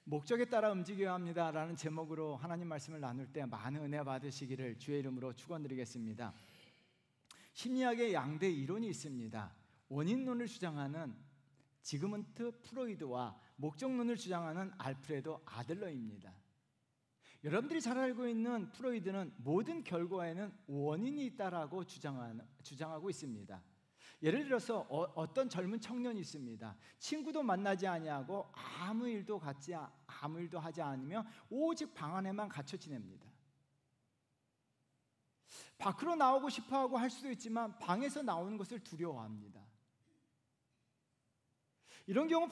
목적에 따라 움직여야 합니다라는 제목으로 하나님 말씀을 나눌 때 많은 은혜 받으시기를 주의 이름으로 축원드리겠습니다. 심리학의 양대 이론이 있습니다. 원인론을 주장하는 지그문트 프로이드와 목적론을 주장하는 알프레도 아들러입니다. 여러분들이 잘 알고 있는 프로이드는 모든 결과에는 원인이 있다라고 주장하고 있습니다. 예를 들어서 어떤 젊은 청년이 있습니다. 친구도 만나지 아니하고 아무 일도 하지 않으며 오직 방 안에만 갇혀 지냅니다. 밖으로 나오고 싶어하고 할 수도 있지만 방에서 나오는 것을 두려워합니다. 이런 경우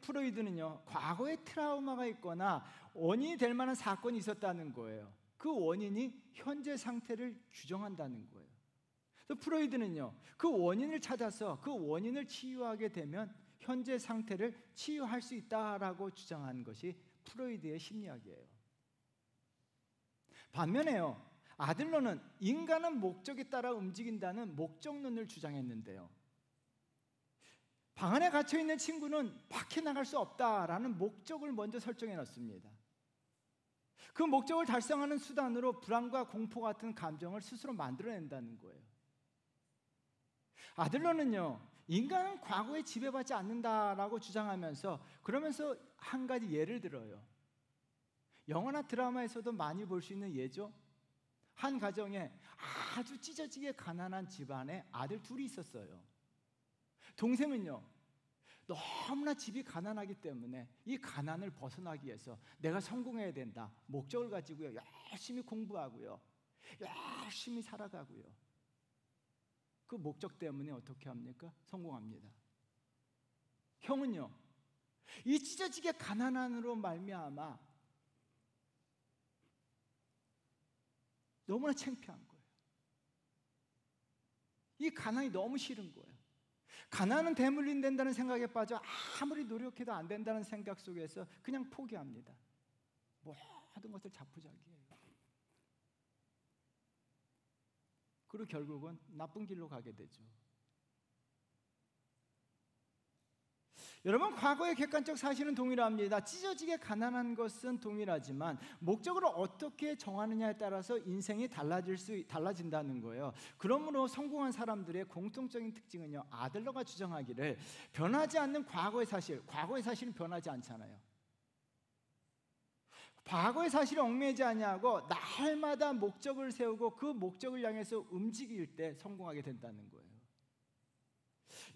프로이드는요, 과거에 트라우마가 있거나 원인이 될 만한 사건이 있었다는 거예요. 그 원인이 현재 상태를 규정한다는 거예요. 그래서 프로이드는요, 그 원인을 찾아서 그 원인을 치유하게 되면 현재 상태를 치유할 수 있다라고 주장한 것이 프로이드의 심리학이에요. 반면에요, 아들러는 인간은 목적에 따라 움직인다는 목적론을 주장했는데요, 방 안에 갇혀있는 친구는 밖에 나갈 수 없다라는 목적을 먼저 설정해 놨습니다. 그 목적을 달성하는 수단으로 불안과 공포 같은 감정을 스스로 만들어낸다는 거예요. 아들러는요, 인간은 과거에 지배받지 않는다라고 주장하면서, 그러면서 한 가지 예를 들어요. 영화나 드라마에서도 많이 볼 수 있는 예죠. 한 가정에 아주 찢어지게 가난한 집안에 아들 둘이 있었어요. 동생은요, 너무나 집이 가난하기 때문에 이 가난을 벗어나기 위해서 내가 성공해야 된다 목적을 가지고요, 열심히 공부하고요, 열심히 살아가고요, 그 목적 때문에 어떻게 합니까? 성공합니다. 형은요, 이 찢어지게 가난한으로 말미암아 너무나 창피한 거예요. 이 가난이 너무 싫은 거예요. 가난은 대물림된다는 생각에 빠져 아무리 노력해도 안 된다는 생각 속에서 그냥 포기합니다. 모든 것을 자포자기해요. 그리고 결국은 나쁜 길로 가게 되죠. 여러분, 과거의 객관적 사실은 동일합니다. 찢어지게 가난한 것은 동일하지만 목적을 어떻게 정하느냐에 따라서 인생이 달라진다는 거예요. 그러므로 성공한 사람들의 공통적인 특징은요, 아들러가 주장하기를 변하지 않는 과거의 사실은 변하지 않잖아요. 과거의 사실에 얽매이지 아니하고 날마다 목적을 세우고 그 목적을 향해서 움직일 때 성공하게 된다는 거예요.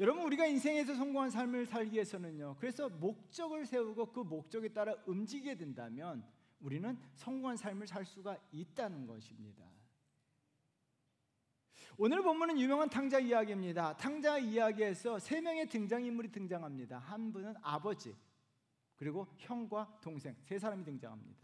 여러분, 우리가 인생에서 성공한 삶을 살기 위해서는요, 그래서 목적을 세우고 그 목적에 따라 움직이게 된다면 우리는 성공한 삶을 살 수가 있다는 것입니다. 오늘 본문은 유명한 탕자 이야기입니다. 탕자 이야기에서 세 명의 등장인물이 등장합니다. 한 분은 아버지, 그리고 형과 동생, 세 사람이 등장합니다.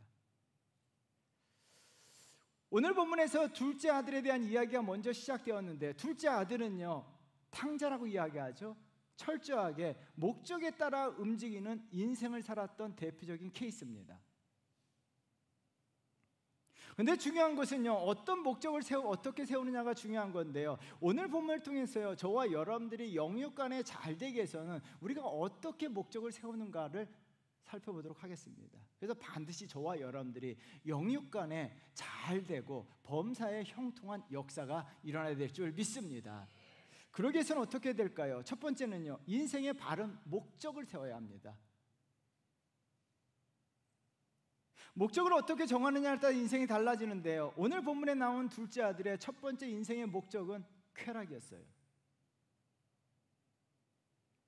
오늘 본문에서 둘째 아들에 대한 이야기가 먼저 시작되었는데, 둘째 아들은요, 탕자라고 이야기하죠. 철저하게 목적에 따라 움직이는 인생을 살았던 대표적인 케이스입니다. 그런데 중요한 것은요, 어떤 목적을 어떻게 세우느냐가 중요한 건데요, 오늘 본문을 통해서요, 저와 여러분들이 영육간에 잘 되기 위해서는 우리가 어떻게 목적을 세우는가를 살펴보도록 하겠습니다. 그래서 반드시 저와 여러분들이 영육간에 잘 되고 범사에 형통한 역사가 일어나야 될 줄 믿습니다. 그러기 위해서는 어떻게 될까요? 첫 번째는요, 인생의 바른 목적을 세워야 합니다. 목적을 어떻게 정하느냐에 따라 인생이 달라지는데요, 오늘 본문에 나온 둘째 아들의 첫 번째 인생의 목적은 쾌락이었어요.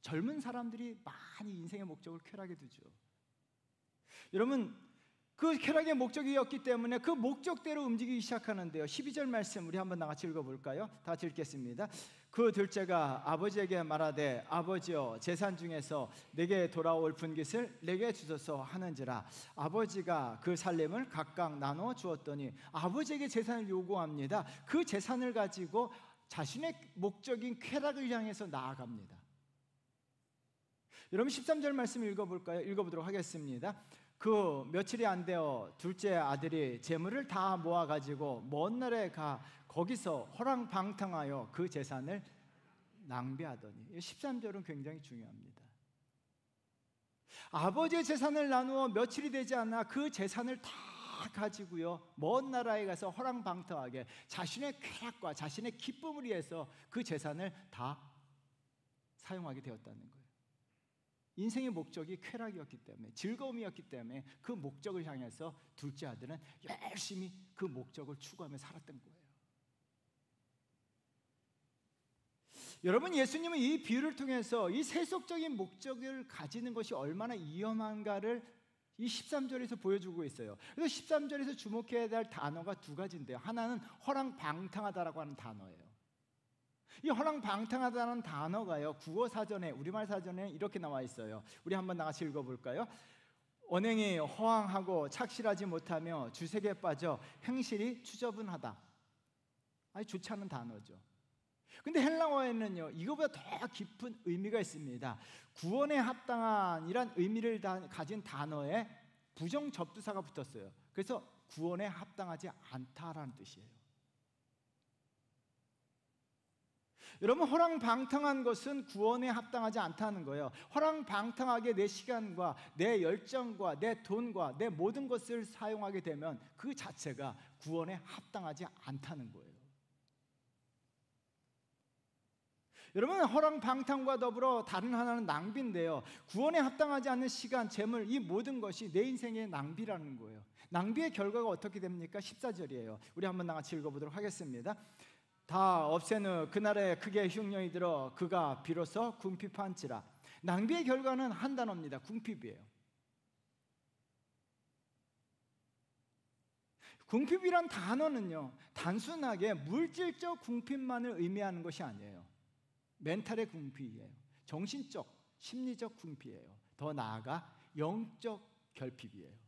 젊은 사람들이 많이 인생의 목적을 쾌락에 두죠. 여러분, 그 쾌락의 목적이었기 때문에 그 목적대로 움직이기 시작하는데요, 12절 말씀 우리 한번 같이 읽어볼까요? 다 같이 읽겠습니다. 그 둘째가 아버지에게 말하되 아버지여, 재산 중에서 내게 돌아올 분깃을 내게 주소서 하는지라. 아버지가 그 살림을 각각 나눠 주었더니 아버지에게 재산을 요구합니다. 그 재산을 가지고 자신의 목적인 쾌락을 향해서 나아갑니다. 여러분, 13절 말씀 읽어볼까요? 읽어보도록 하겠습니다. 그 며칠이 안 되어 둘째 아들이 재물을 다 모아가지고 먼 나라에 가 거기서 허랑방탕하여 그 재산을 낭비하더니, 13절은 굉장히 중요합니다. 아버지의 재산을 나누어 며칠이 되지 않아 그 재산을 다 가지고요, 먼 나라에 가서 허랑방탕하게 자신의 쾌락과 자신의 기쁨을 위해서 그 재산을 다 사용하게 되었다는 거예요. 인생의 목적이 쾌락이었기 때문에, 즐거움이었기 때문에 그 목적을 향해서 둘째 아들은 열심히 그 목적을 추구하며 살았던 거예요. 여러분, 예수님은 이 비유를 통해서 이 세속적인 목적을 가지는 것이 얼마나 위험한가를 이 13절에서 보여주고 있어요. 그래서 13절에서 주목해야 될 단어가 두 가지인데요. 하나는 허랑방탕하다라고 하는 단어예요. 이 허랑방탕하다는 단어가요, 국어 사전에, 우리말 사전에 이렇게 나와 있어요. 우리 한번 나같이 읽어볼까요? 언행이 허황하고 착실하지 못하며 주색에 빠져 행실이 추저분하다. 아니, 좋지 않은 단어죠. 근데 헬라어에는요, 이거보다 더 깊은 의미가 있습니다. 구원에 합당한 이란 의미를 가진 단어에 부정 접두사가 붙었어요. 그래서 구원에 합당하지 않다라는 뜻이에요. 여러분, 허랑방탕한 것은 구원에 합당하지 않다는 거예요. 허랑방탕하게 내 시간과 내 열정과 내 돈과 내 모든 것을 사용하게 되면 그 자체가 구원에 합당하지 않다는 거예요. 여러분, 허랑방탕과 더불어 다른 하나는 낭비인데요, 구원에 합당하지 않는 시간, 재물, 이 모든 것이 내 인생의 낭비라는 거예요. 낭비의 결과가 어떻게 됩니까? 14절이에요. 우리 한번 같이 읽어보도록 하겠습니다. 다 없앤 후 그날에 크게 흉년이 들어 그가 비로소 궁핍한지라. 낭비의 결과는 한 단어입니다. 궁핍이에요. 궁핍이란 단어는요, 단순하게 물질적 궁핍만을 의미하는 것이 아니에요. 멘탈의 궁핍이에요. 정신적, 심리적 궁핍이에요. 더 나아가 영적 결핍이에요.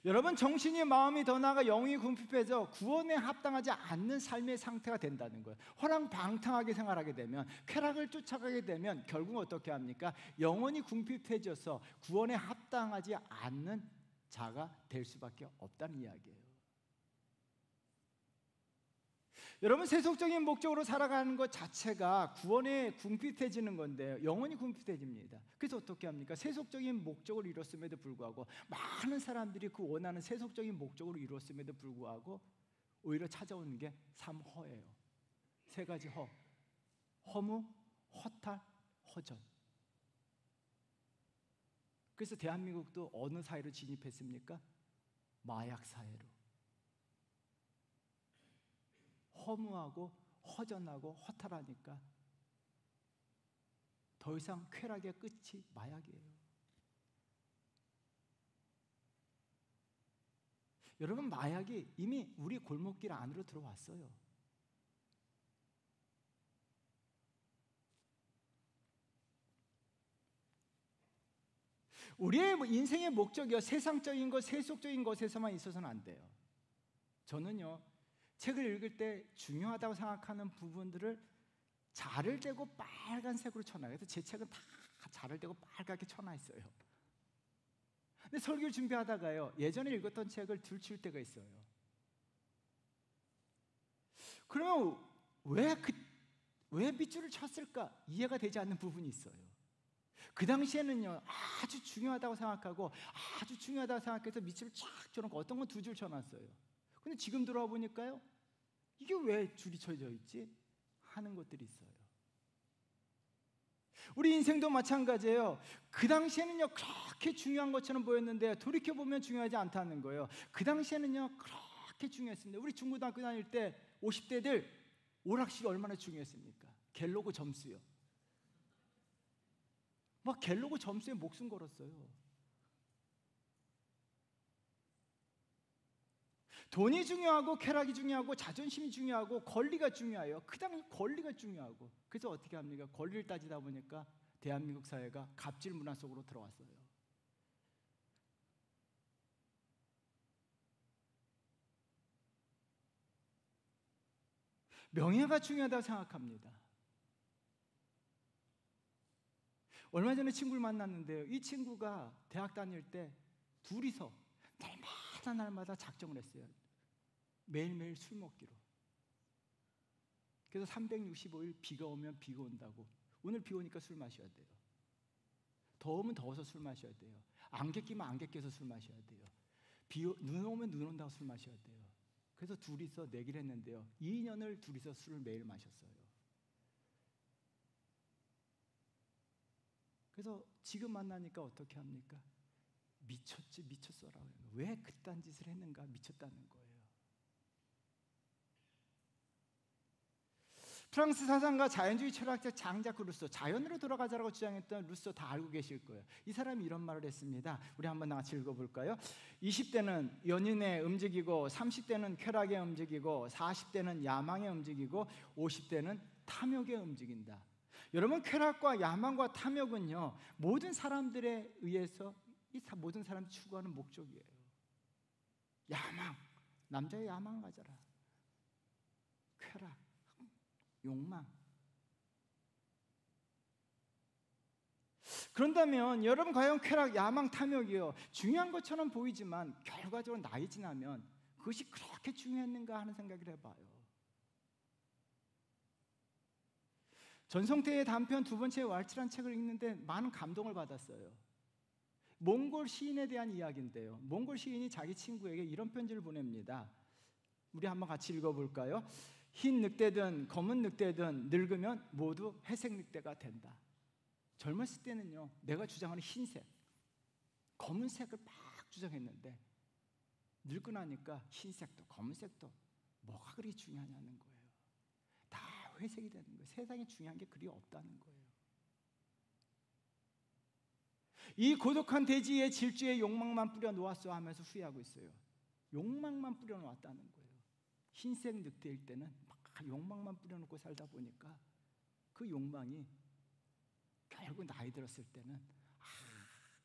여러분, 정신이, 마음이, 더 나아가 영이 궁핍해서 구원에 합당하지 않는 삶의 상태가 된다는 거예요. 허랑방탕하게 생활하게 되면, 쾌락을 쫓아가게 되면 결국 어떻게 합니까? 영혼이 궁핍해져서 구원에 합당하지 않는 자가 될 수밖에 없다는 이야기예요. 여러분, 세속적인 목적으로 살아가는 것 자체가 구원에 궁핍해지는 건데요, 영혼이 궁핍해집니다. 그래서 어떻게 합니까? 세속적인 목적을 이뤘음에도 불구하고, 많은 사람들이 그 원하는 세속적인 목적으로 이뤘음에도 불구하고 오히려 찾아오는 게 삼허예요. 세 가지 허: 허무, 허탈, 허전. 그래서 대한민국도 어느 사회로 진입했습니까? 마약 사회로. 허무하고 허전하고 허탈하니까 더 이상 쾌락의 끝이 마약이에요. 여러분, 마약이 이미 우리 골목길 안으로 들어왔어요. 우리의 인생의 목적이요, 세상적인 것, 세속적인 것에서만 있어서는 안 돼요. 저는요, 책을 읽을 때 중요하다고 생각하는 부분들을 자를 떼고 빨간색으로 쳐놔요. 그래서 제 책은 다 자를 떼고 빨갛게 쳐놔 있어요. 근데 설교를 준비하다가요, 예전에 읽었던 책을 들출 때가 있어요. 그러면 왜 밑줄을 쳤을까? 이해가 되지 않는 부분이 있어요. 그 당시에는요, 아주 중요하다고 생각하고, 아주 중요하다고 생각해서 밑줄을 쫙 쳐놓고 어떤 건 두 줄 쳐놨어요. 근데 지금 들어와 보니까요, 이게 왜 줄이 쳐져 있지? 하는 것들이 있어요. 우리 인생도 마찬가지예요. 그 당시에는요, 그렇게 중요한 것처럼 보였는데 돌이켜보면 중요하지 않다는 거예요. 그 당시에는요, 그렇게 중요했습니다. 우리 중고등학교 다닐 때 50대들 오락실이 얼마나 중요했습니까? 갤로그 점수요. 막 갤로그 점수에 목숨 걸었어요. 돈이 중요하고 쾌락이 중요하고 자존심이 중요하고 권리가 중요해요. 그 당시 권리가 중요하고. 그래서 어떻게 합니까? 권리를 따지다 보니까 대한민국 사회가 갑질 문화 속으로 들어왔어요. 명예가 중요하다고 생각합니다. 얼마 전에 친구를 만났는데요, 이 친구가 대학 다닐 때 둘이서 날마다 작정을 했어요. 매일매일 술 먹기로. 그래서 365일 비가 오면 비가 온다고 오늘 비 오니까 술 마셔야 돼요. 더우면 더워서 술 마셔야 돼요. 안개 끼면 안개 껴서 술 마셔야 돼요. 눈 오면 눈 온다고 술 마셔야 돼요. 그래서 둘이서 내기를 했는데요. 2년을 둘이서 술을 매일 마셨어요. 그래서 지금 만나니까 어떻게 합니까? 미쳤지, 미쳤어라고 해요. 왜 그딴 짓을 했는가? 미쳤다는 거예요. 프랑스 사상가 자연주의 철학자 장자크 루소, 자연으로 돌아가자라고 주장했던 루소 다 알고 계실 거예요. 이 사람이 이런 말을 했습니다. 우리 한번 같이 읽어볼까요? 20대는 연인에 움직이고 30대는 쾌락에 움직이고 40대는 야망에 움직이고 50대는 탐욕에 움직인다. 여러분, 쾌락과 야망과 탐욕은요, 모든 사람들에 의해서 이 모든 사람이 추구하는 목적이에요. 야망, 남자의 야망을 가져라. 쾌락, 욕망. 그런다면 여러분, 과연 쾌락, 야망, 탐욕이요, 중요한 것처럼 보이지만 결과적으로 나이 지나면 그것이 그렇게 중요했는가 하는 생각을 해봐요. 전성태의 단편 두 번째 왈츠라는 책을 읽는데 많은 감동을 받았어요. 몽골 시인에 대한 이야기인데요. 몽골 시인이 자기 친구에게 이런 편지를 보냅니다. 우리 한번 같이 읽어볼까요? 흰 늑대든 검은 늑대든 늙으면 모두 회색 늑대가 된다. 젊었을 때는요, 내가 주장하는 흰색, 검은색을 막 주장했는데 늙고 나니까 흰색도 검은색도 뭐가 그리 중요하냐는 거예요. 다 회색이 되는 거예요. 세상에 중요한 게 그리 없다는 거예요. 이 고독한 대지에 질주의 욕망만 뿌려 놓았어 하면서 후회하고 있어요. 욕망만 뿌려 놓았다는 거예요. 흰색 늑대일 때는 막 욕망만 뿌려 놓고 살다 보니까 그 욕망이 결국 나이 들었을 때는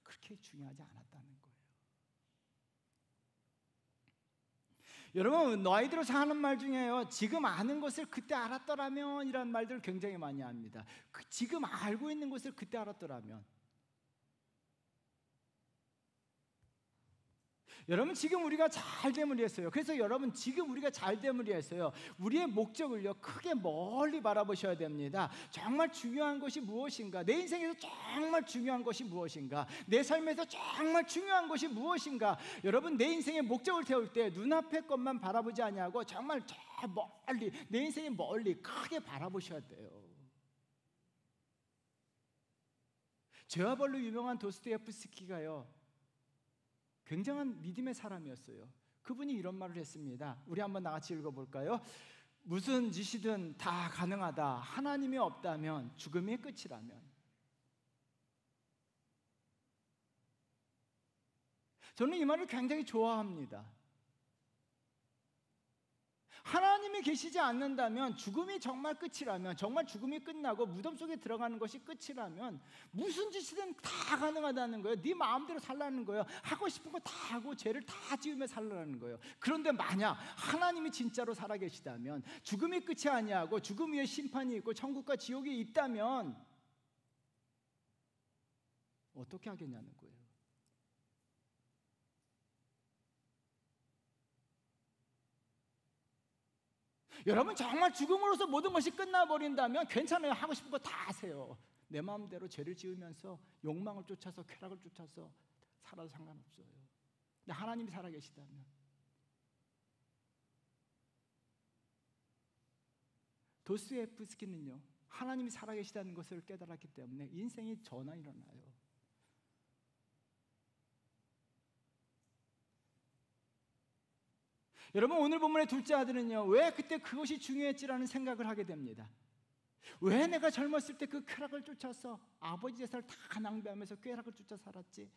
그렇게 중요하지 않았다는 거예요. 여러분, 나이 들어서 하는 말 중에요, 지금 아는 것을 그때 알았더라면 이란 말들을 굉장히 많이 합니다. 지금 알고 있는 것을 그때 알았더라면. 여러분, 지금 우리가 잘 됨을 위해서요. 그래서 여러분, 지금 우리가 잘 됨을 위해서요, 우리의 목적을요, 크게 멀리 바라보셔야 됩니다. 정말 중요한 것이 무엇인가? 내 인생에서 정말 중요한 것이 무엇인가? 내 삶에서 정말 중요한 것이 무엇인가? 여러분, 내 인생의 목적을 태울 때 눈앞의 것만 바라보지 아니하고 정말 저 멀리, 내 인생의 멀리 크게 바라보셔야 돼요. 죄와 벌로 유명한 도스토옙스키가요, 굉장한 믿음의 사람이었어요. 그분이 이런 말을 했습니다. 우리 한번 나같이 읽어볼까요? 무슨 짓이든 다 가능하다. 하나님이 없다면 죽음이 끝이라면. 저는 이 말을 굉장히 좋아합니다. 하나님이 계시지 않는다면, 죽음이 정말 끝이라면, 정말 죽음이 끝나고 무덤 속에 들어가는 것이 끝이라면 무슨 짓이든 다 가능하다는 거예요. 네 마음대로 살라는 거예요. 하고 싶은 거 다 하고 죄를 다 지으며 살라는 거예요. 그런데 만약 하나님이 진짜로 살아계시다면, 죽음이 끝이 아니하고 죽음 위에 심판이 있고 천국과 지옥이 있다면 어떻게 하겠냐는 거예요. 여러분, 정말 죽음으로써 모든 것이 끝나버린다면 괜찮아요. 하고 싶은 거 다 하세요. 내 마음대로 죄를 지으면서 욕망을 쫓아서 쾌락을 쫓아서 살아도 상관없어요. 근데 하나님이 살아계시다면, 도스토옙스키는요, 하나님이 살아계시다는 것을 깨달았기 때문에 인생이 전환이 일어나요. 여러분, 오늘 본문의 둘째 아들은요, 왜 그때 그것이 중요했지라는 생각을 하게 됩니다. 왜 내가 젊었을 때 그 쾌락을 쫓아서 아버지 재산을 다 낭비하면서 쾌락을 쫓아 살았지?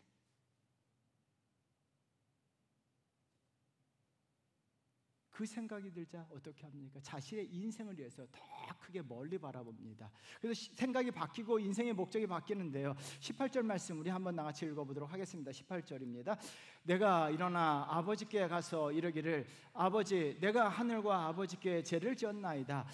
그 생각이 들자 어떻게 합니까? 자신의 인생을 위해서 더 크게 멀리 바라봅니다. 그래서 생각이 바뀌고 인생의 목적이 바뀌는데요, 18절 말씀 우리 한번 나같이 읽어보도록 하겠습니다. 18절입니다. 내가 일어나 아버지께 가서 이르기를, 아버지, 내가 하늘과 아버지께 죄를 지었나이다.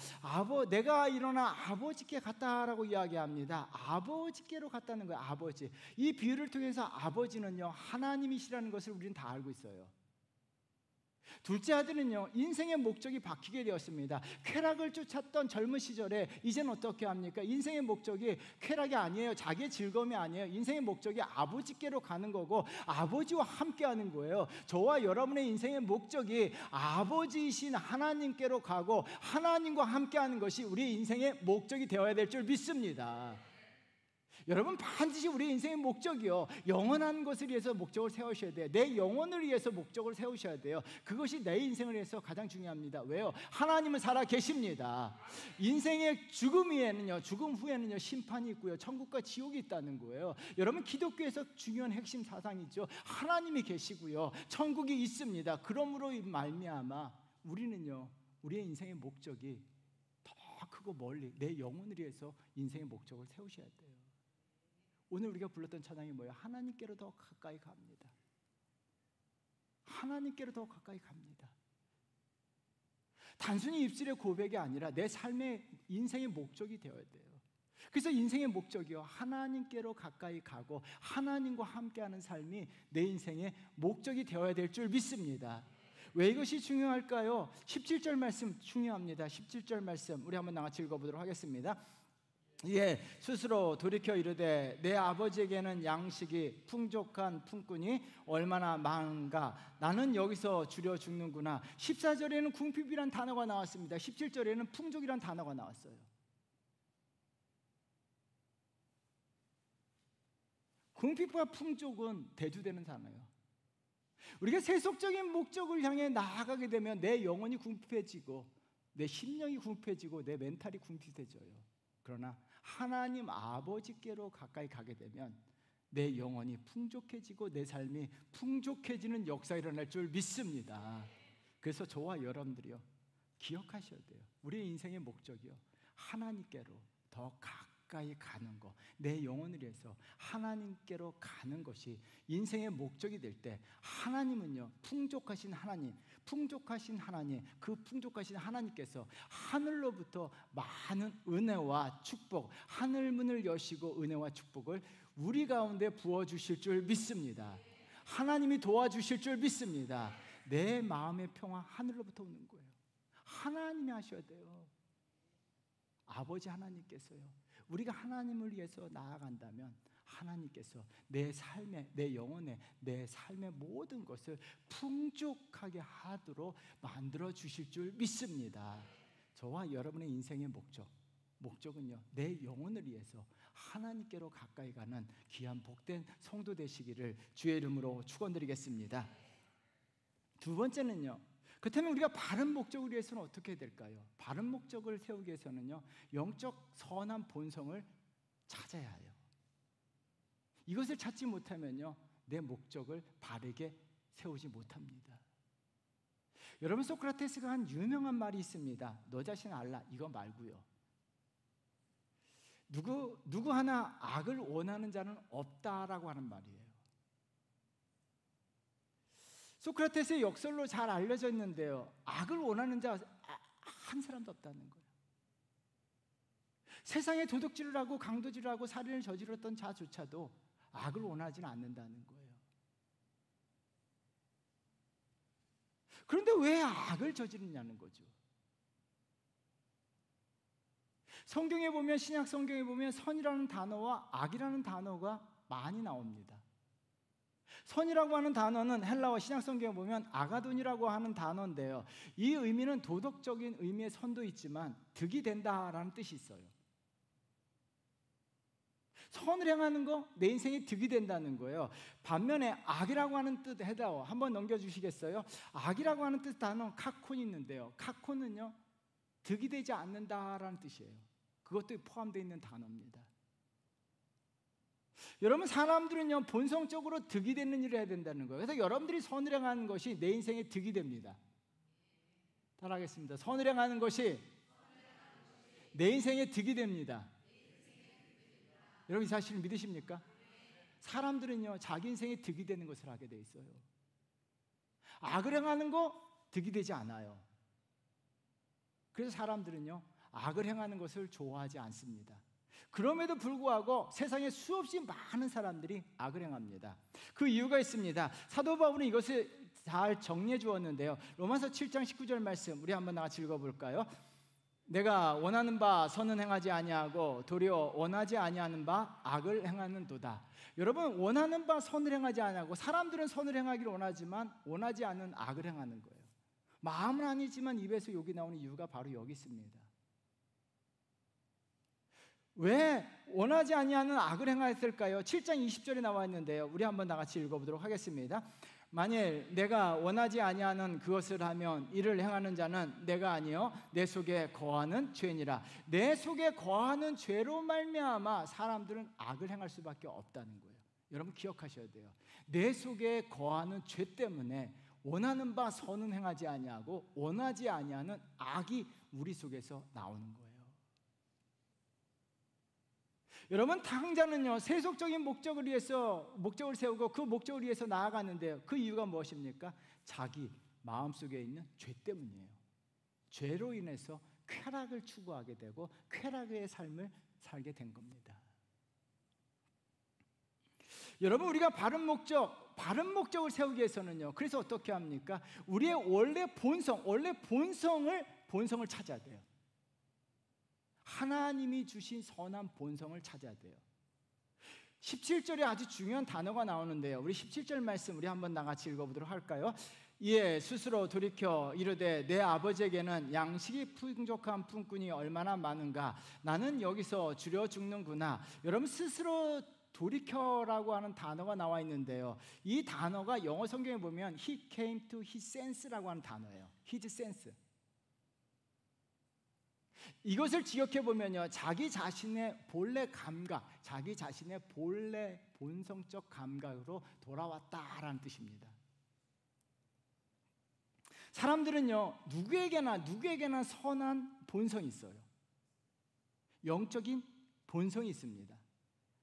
내가 일어나 아버지께 갔다라고 이야기합니다. 아버지께로 갔다는 거예요. 아버지. 이 비유를 통해서 아버지는요, 하나님이시라는 것을 우리는 다 알고 있어요. 둘째 아들은요, 인생의 목적이 바뀌게 되었습니다. 쾌락을 쫓았던 젊은 시절에 이제는 어떻게 합니까? 인생의 목적이 쾌락이 아니에요. 자기의 즐거움이 아니에요. 인생의 목적이 아버지께로 가는 거고 아버지와 함께 하는 거예요. 저와 여러분의 인생의 목적이 아버지이신 하나님께로 가고 하나님과 함께 하는 것이 우리 인생의 목적이 되어야 될 줄 믿습니다. 여러분, 반드시 우리 인생의 목적이요, 영원한 것을 위해서 목적을 세우셔야 돼요. 내 영혼을 위해서 목적을 세우셔야 돼요. 그것이 내 인생을 위해서 가장 중요합니다. 왜요? 하나님은 살아 계십니다. 인생의 죽음 후에는요 심판이 있고요, 천국과 지옥이 있다는 거예요. 여러분, 기독교에서 중요한 핵심 사상이죠. 하나님이 계시고요, 천국이 있습니다. 그러므로 말미암아 우리는요, 우리의 인생의 목적이 더 크고 멀리 내 영혼을 위해서 인생의 목적을 세우셔야 돼요. 오늘 우리가 불렀던 찬양이 뭐예요? 하나님께로 더 가까이 갑니다. 하나님께로 더 가까이 갑니다. 단순히 입술의 고백이 아니라 내 삶의 인생의 목적이 되어야 돼요. 그래서 인생의 목적이요, 하나님께로 가까이 가고 하나님과 함께하는 삶이 내 인생의 목적이 되어야 될 줄 믿습니다. 왜 이것이 중요할까요? 17절 말씀 중요합니다. 17절 말씀 우리 한번 나같이 읽어보도록 하겠습니다. 예, 스스로 돌이켜 이르되 내 아버지에게는 양식이 풍족한 품꾼이 얼마나 많은가. 나는 여기서 줄여 죽는구나. 14절에는 궁핍이란 단어가 나왔습니다. 17절에는 풍족이란 단어가 나왔어요. 궁핍과 풍족은 대두되는 단어예요. 우리가 세속적인 목적을 향해 나아가게 되면 내 영혼이 궁핍해지고 내 심령이 궁핍해지고 내 멘탈이 궁핍해져요. 그러나 하나님 아버지께로 가까이 가게 되면 내 영혼이 풍족해지고 내 삶이 풍족해지는 역사가 일어날 줄 믿습니다. 그래서 저와 여러분들이요, 기억하셔야 돼요. 우리의 인생의 목적이요, 하나님께로 더 가까이 가는 것, 내 영혼을 위해서 하나님께로 가는 것이 인생의 목적이 될 때, 하나님은요, 풍족하신 하나님, 그 풍족하신 하나님께서 하늘로부터 많은 은혜와 축복, 하늘 문을 여시고 은혜와 축복을 우리 가운데 부어주실 줄 믿습니다. 하나님이 도와주실 줄 믿습니다. 내 마음의 평화 하늘로부터 오는 거예요. 하나님이 하셔야 돼요. 아버지 하나님께서요, 우리가 하나님을 위해서 나아간다면 하나님께서 내 삶에, 내 영혼에, 내 삶의 모든 것을 풍족하게 하도록 만들어 주실 줄 믿습니다. 저와 여러분의 인생의 목적은요, 내 영혼을 위해서 하나님께로 가까이 가는 귀한 복된 성도 되시기를 주의 이름으로 축원드리겠습니다. 두 번째는요, 그렇다면 우리가 바른 목적을 위해서는 어떻게 해야 될까요? 바른 목적을 세우기 위해서는요, 영적 선한 본성을 찾아야 해요. 이것을 찾지 못하면요, 내 목적을 바르게 세우지 못합니다. 여러분, 소크라테스가 한 유명한 말이 있습니다. 너 자신 알라, 이거 말고요, 누구 하나 악을 원하는 자는 없다라고 하는 말이에요. 소크라테스의 역설로 잘 알려져 있는데요, 악을 원하는 자 한 사람도 없다는 거예요. 세상에 도둑질을 하고 강도질을 하고 살인을 저질렀던 자조차도 악을 원하지는 않는다는 거예요. 그런데 왜 악을 저지르냐는 거죠. 성경에 보면, 신약 성경에 보면 선이라는 단어와 악이라는 단어가 많이 나옵니다. 선이라고 하는 단어는 헬라어 신약 성경에 보면 아가돈이라고 하는 단어인데요, 이 의미는 도덕적인 의미의 선도 있지만 득이 된다라는 뜻이 있어요. 선을 행하는 거, 내 인생에 득이 된다는 거예요. 반면에 악이라고 하는 뜻 해다오 한번 넘겨주시겠어요? 악이라고 하는 뜻 단어 카콘이 있는데요, 카콘은요, 득이 되지 않는다라는 뜻이에요. 그것도 포함되어 있는 단어입니다. 여러분, 사람들은요, 본성적으로 득이 되는 일을 해야 된다는 거예요. 그래서 여러분들이 선을 행하는 것이 내 인생에 득이 됩니다. 따라하겠습니다. 선을 행하는 것이 내 인생에 득이 됩니다. 여러분, 이 사실을 믿으십니까? 사람들은요, 자기 인생에 득이 되는 것을 하게 돼 있어요. 악을 행하는 거 득이 되지 않아요. 그래서 사람들은요, 악을 행하는 것을 좋아하지 않습니다. 그럼에도 불구하고 세상에 수없이 많은 사람들이 악을 행합니다. 그 이유가 있습니다. 사도 바울은 이것을 잘 정리해 주었는데요. 로마서 7장 19절 말씀 우리 한번 같이 읽어볼까요? 내가 원하는 바 선은 행하지 아니하고 도리어 원하지 아니하는 바 악을 행하는도다. 여러분, 원하는 바 선을 행하지 아니하고, 사람들은 선을 행하기를 원하지만 원하지 않는 악을 행하는 거예요. 마음은 아니지만 입에서 욕이 나오는 이유가 바로 여기 있습니다. 왜 원하지 아니하는 악을 행하였을까요? 7장 20절에 나와 있는데요. 우리 한번 다 같이 읽어보도록 하겠습니다. 만일 내가 원하지 아니하는 그것을 하면 이를 행하는 자는 내가 아니요 내 속에 거하는 죄니라. 내 속에 거하는 죄로 말미암아 사람들은 악을 행할 수밖에 없다는 거예요. 여러분 기억하셔야 돼요. 내 속에 거하는 죄 때문에 원하는 바 선은 행하지 아니하고 원하지 아니하는 악이 우리 속에서 나오는 거예요. 여러분, 탕자는요 세속적인 목적을 위해서 목적을 세우고 그 목적을 위해서 나아가는데요, 그 이유가 무엇입니까? 자기 마음속에 있는 죄 때문이에요. 죄로 인해서 쾌락을 추구하게 되고 쾌락의 삶을 살게 된 겁니다. 여러분, 우리가 바른 목적을 세우기 위해서는요, 그래서 어떻게 합니까? 우리의 원래 본성을 찾아야 돼요. 하나님이 주신 선한 본성을 찾아야 돼요. 17절에 아주 중요한 단어가 나오는데요, 우리 17절 말씀 우리 한번 다 같이 읽어보도록 할까요? 이에 스스로 돌이켜 이르되 내 아버지에게는 양식이 풍족한 품꾼이 얼마나 많은가, 나는 여기서 줄여 죽는구나. 여러분, 스스로 돌이켜라고 하는 단어가 나와 있는데요, 이 단어가 영어 성경에 보면 He came to his sense라고 하는 단어예요. His sense. 이것을 지역해 보면요, 자기 자신의 본래 감각, 자기 자신의 본래 본성적 감각으로 돌아왔다라는 뜻입니다. 사람들은요, 누구에게나 선한 본성이 있어요. 영적인 본성이 있습니다.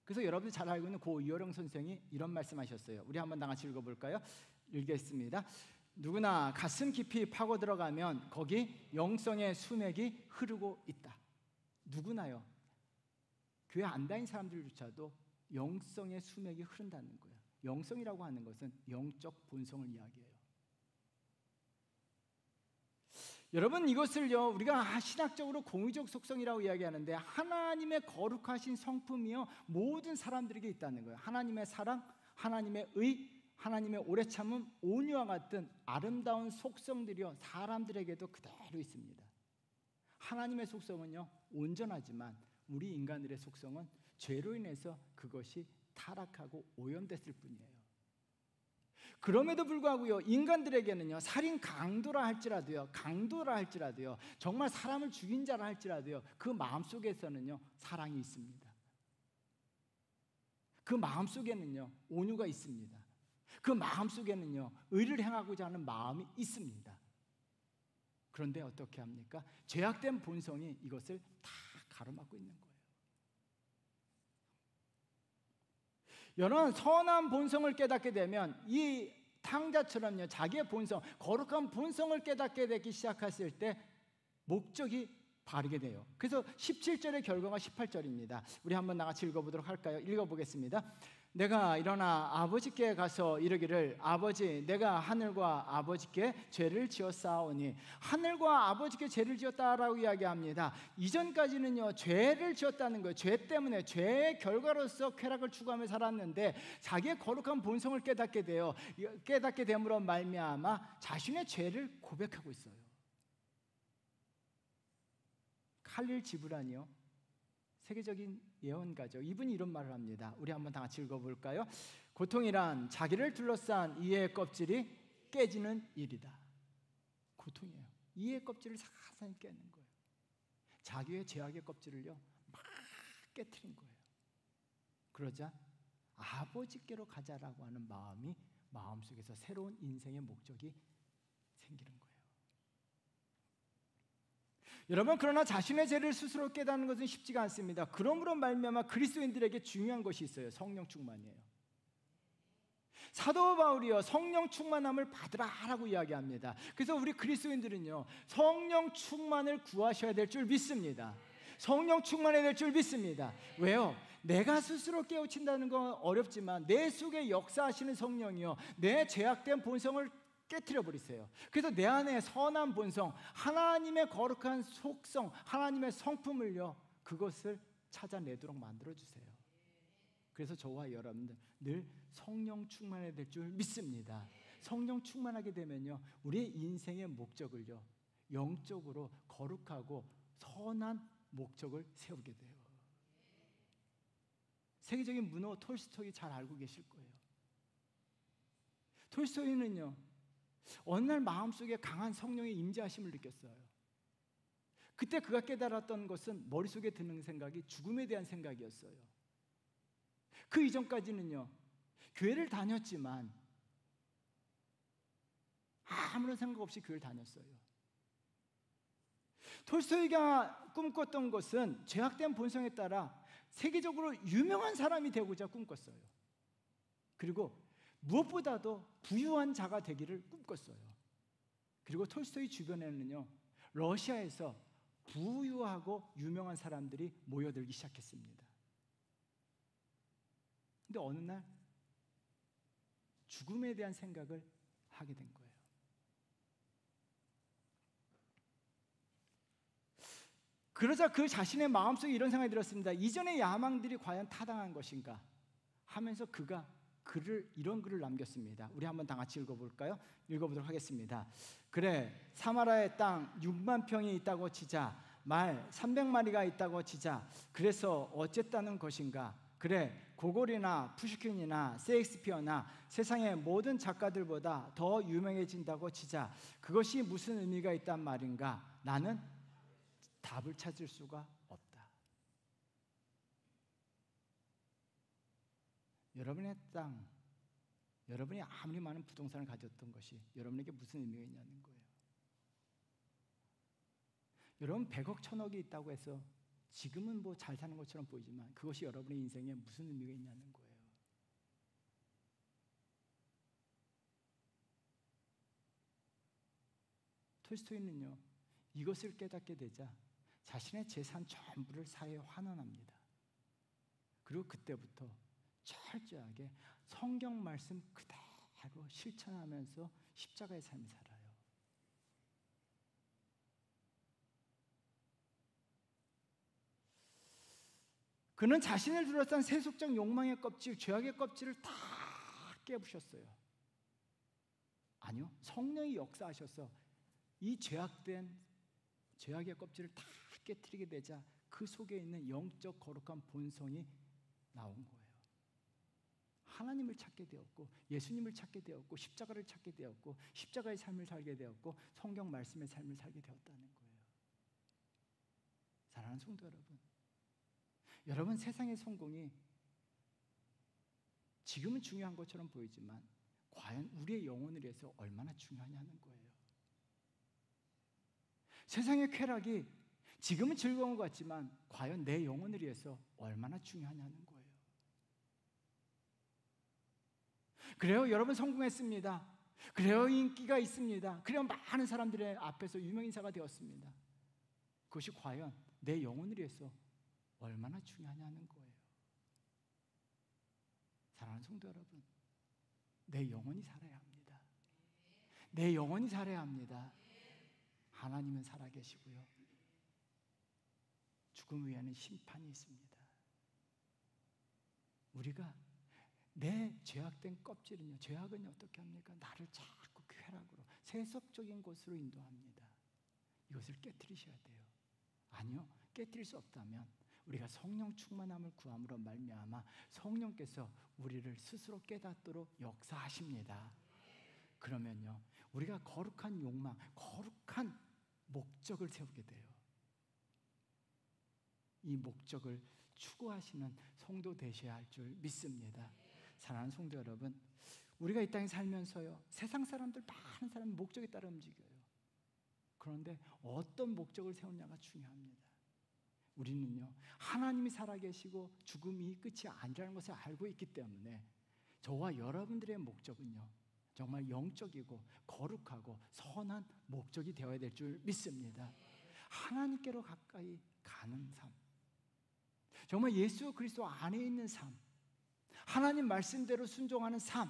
그래서 여러분이 잘 알고 있는 고 이어령 선생이 이런 말씀하셨어요. 우리 한번 다 같이 읽어볼까요? 읽겠습니다. 누구나 가슴 깊이 파고 들어가면 거기 영성의 수맥이 흐르고 있다. 누구나요. 교회 안 다닌 사람들조차도 영성의 수맥이 흐른다는 거예요. 영성이라고 하는 것은 영적 본성을 이야기해요. 여러분, 이것을요 우리가 신학적으로 공의적 속성이라고 이야기하는데, 하나님의 거룩하신 성품이요 모든 사람들에게 있다는 거예요. 하나님의 사랑, 하나님의 의, 하나님의 오래 참음, 온유와 같은 아름다운 속성들이요 사람들에게도 그대로 있습니다. 하나님의 속성은요 온전하지만 우리 인간들의 속성은 죄로 인해서 그것이 타락하고 오염됐을 뿐이에요. 그럼에도 불구하고요, 인간들에게는요 살인 강도라 할지라도요 정말 사람을 죽인 자라 할지라도요 그 마음속에서는요 사랑이 있습니다. 그 마음속에는요 온유가 있습니다. 그 마음속에는요 의를 행하고자 하는 마음이 있습니다. 그런데 어떻게 합니까? 죄악된 본성이 이것을 다 가로막고 있는 거예요. 여러분, 선한 본성을 깨닫게 되면 이 탕자처럼요 자기의 본성, 거룩한 본성을 깨닫게 되기 시작했을 때 목적이 바르게 돼요. 그래서 17절의 결과가 18절입니다. 우리 한번 나같이 읽어보도록 할까요? 읽어보겠습니다. 내가 일어나 아버지께 가서 이르기를 아버지, 내가 하늘과 아버지께 죄를 지었사오니. 하늘과 아버지께 죄를 지었다라고 이야기합니다. 이전까지는요 죄를 지었다는 거예요. 죄 때문에, 죄의 결과로서 쾌락을 추구하며 살았는데 자기의 거룩한 본성을 깨닫게 됨으로 말미암아 자신의 죄를 고백하고 있어요. 칼릴 지브란이요 세계적인 예언가죠. 이분이 이런 말을 합니다. 우리 한번 다 같이 읽어볼까요? 고통이란 자기를 둘러싼 이해의 껍질이 깨지는 일이다. 고통이에요. 이해의 껍질을 사사히 깨는 거예요. 자기의 죄악의 껍질을요 막 깨트린 거예요. 그러자 아버지께로 가자라고 하는 마음이 마음속에서 새로운 인생의 목적이 생기는 거예요. 여러분, 그러나 자신의 죄를 스스로 깨닫는 것은 쉽지가 않습니다. 그러므로 말미암아 그리스도인들에게 중요한 것이 있어요. 성령 충만이에요. 사도 바울이요 성령 충만함을 받으라라고 이야기합니다. 그래서 우리 그리스도인들은요 성령 충만을 구하셔야 될 줄 믿습니다. 성령 충만해야 될 줄 믿습니다. 왜요? 내가 스스로 깨우친다는 건 어렵지만 내 속에 역사하시는 성령이요 내 죄악된 본성을 깨트려 버리세요. 그래서 내 안에 선한 본성, 하나님의 거룩한 속성, 하나님의 성품을요, 그것을 찾아내도록 만들어 주세요. 그래서 저와 여러분들 늘 성령 충만해야 될 줄 믿습니다. 성령 충만하게 되면요, 우리의 인생의 목적을요, 영적으로 거룩하고 선한 목적을 세우게 돼요. 세계적인 문호 톨스토이 잘 알고 계실 거예요. 톨스토이는요, 어느 날 마음속에 강한 성령의 임재하심을 느꼈어요. 그때 그가 깨달았던 것은 머릿속에 드는 생각이 죽음에 대한 생각이었어요. 그 이전까지는요, 교회를 다녔지만 아무런 생각 없이 교회를 다녔어요. 톨스토이가 꿈꿨던 것은 죄악된 본성에 따라 세계적으로 유명한 사람이 되고자 꿈꿨어요. 그리고 무엇보다도 부유한 자가 되기를 꿈꿨어요. 그리고 톨스토이 주변에는요, 러시아에서 부유하고 유명한 사람들이 모여들기 시작했습니다. 근데 어느 날 죽음에 대한 생각을 하게 된 거예요. 그러자 그 자신의 마음속에 이런 생각이 들었습니다. 이전의 야망들이 과연 타당한 것인가 하면서 그가 이런 글을 남겼습니다. 우리 한번 다 같이 읽어볼까요? 읽어보도록 하겠습니다. 그래, 사마라의 땅 6만 평이 있다고 치자, 말 300마리가 있다고 치자, 그래서 어쨌다는 것인가? 그래, 고골이나 푸슈킨이나 셰익스피어나 세상의 모든 작가들보다 더 유명해진다고 치자, 그것이 무슨 의미가 있단 말인가? 나는 답을 찾을 수가 없다. 여러분의 땅, 여러분이 아무리 많은 부동산을 가졌던 것이 여러분에게 무슨 의미가 있냐는 거예요. 여러분 100억, 1000억이 있다고 해서 지금은 뭐 잘 사는 것처럼 보이지만 그것이 여러분의 인생에 무슨 의미가 있냐는 거예요. 톨스토이는요, 이것을 깨닫게 되자 자신의 재산 전부를 사회에 환원합니다. 그리고 그때부터 철저하게 성경 말씀 그대로 실천하면서 십자가의 삶을 살아요. 그는 자신을 둘러싼 세속적 욕망의 껍질, 죄악의 껍질을 다 깨부셨어요. 아니요, 성령이 역사하셔서 이 죄악의 껍질을 다 깨트리게 되자 그 속에 있는 영적 거룩한 본성이 나온 거예요. 하나님을 찾게 되었고, 예수님을 찾게 되었고, 십자가를 찾게 되었고, 십자가의 삶을 살게 되었고, 성경 말씀의 삶을 살게 되었다는 거예요. 사랑하는 성도 여러분, 여러분 세상의 성공이 지금은 중요한 것처럼 보이지만 과연 우리의 영혼을 위해서 얼마나 중요하냐는 거예요. 세상의 쾌락이 지금은 즐거운 것 같지만 과연 내 영혼을 위해서 얼마나 중요하냐는 거예요. 그래요, 여러분 성공했습니다. 그래요, 인기가 있습니다. 그래요, 많은 사람들의 앞에서 유명인사가 되었습니다. 그것이 과연 내 영혼을 위해서 얼마나 중요하냐는 거예요. 사랑하는 성도 여러분, 내 영혼이 살아야 합니다. 내 영혼이 살아야 합니다. 하나님은 살아계시고요, 죽음 위에는 심판이 있습니다. 우리가 내 죄악된 껍질은요, 죄악은 어떻게 합니까? 나를 자꾸 쾌락으로 세속적인 곳으로 인도합니다. 이것을 깨트리셔야 돼요. 아니요, 깨트릴 수 없다면 우리가 성령 충만함을 구함으로 말미암아 성령께서 우리를 스스로 깨닫도록 역사하십니다. 그러면요, 우리가 거룩한 욕망, 거룩한 목적을 세우게 돼요. 이 목적을 추구하시는 성도 되셔야 할 줄 믿습니다. 사랑하는 성도 여러분, 우리가 이 땅에 살면서요, 세상 사람들, 많은 사람이 목적에 따라 움직여요. 그런데 어떤 목적을 세우냐가 중요합니다. 우리는요, 하나님이 살아계시고 죽음이 끝이 아니라는 것을 알고 있기 때문에 저와 여러분들의 목적은요, 정말 영적이고 거룩하고 선한 목적이 되어야 될 줄 믿습니다. 하나님께로 가까이 가는 삶, 정말 예수 그리스도 안에 있는 삶, 하나님 말씀대로 순종하는 삶,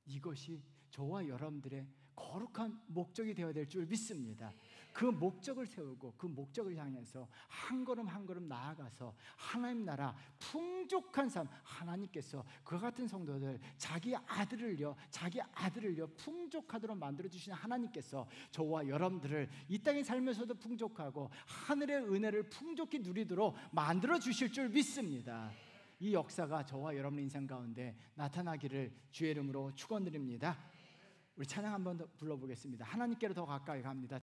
이것이 저와 여러분들의 거룩한 목적이 되어야 될 줄 믿습니다. 그 목적을 세우고 그 목적을 향해서 한 걸음 한 걸음 나아가서 하나님 나라 풍족한 삶, 하나님께서 그 같은 성도들 자기 아들을요 풍족하도록 만들어주신 하나님께서 저와 여러분들을 이 땅에 살면서도 풍족하고 하늘의 은혜를 풍족히 누리도록 만들어주실 줄 믿습니다. 이 역사가 저와 여러분의 인생 가운데 나타나기를 주의 이름으로 축원드립니다. 우리 찬양 한번 더 불러보겠습니다. 하나님께로 더 가까이 갑니다.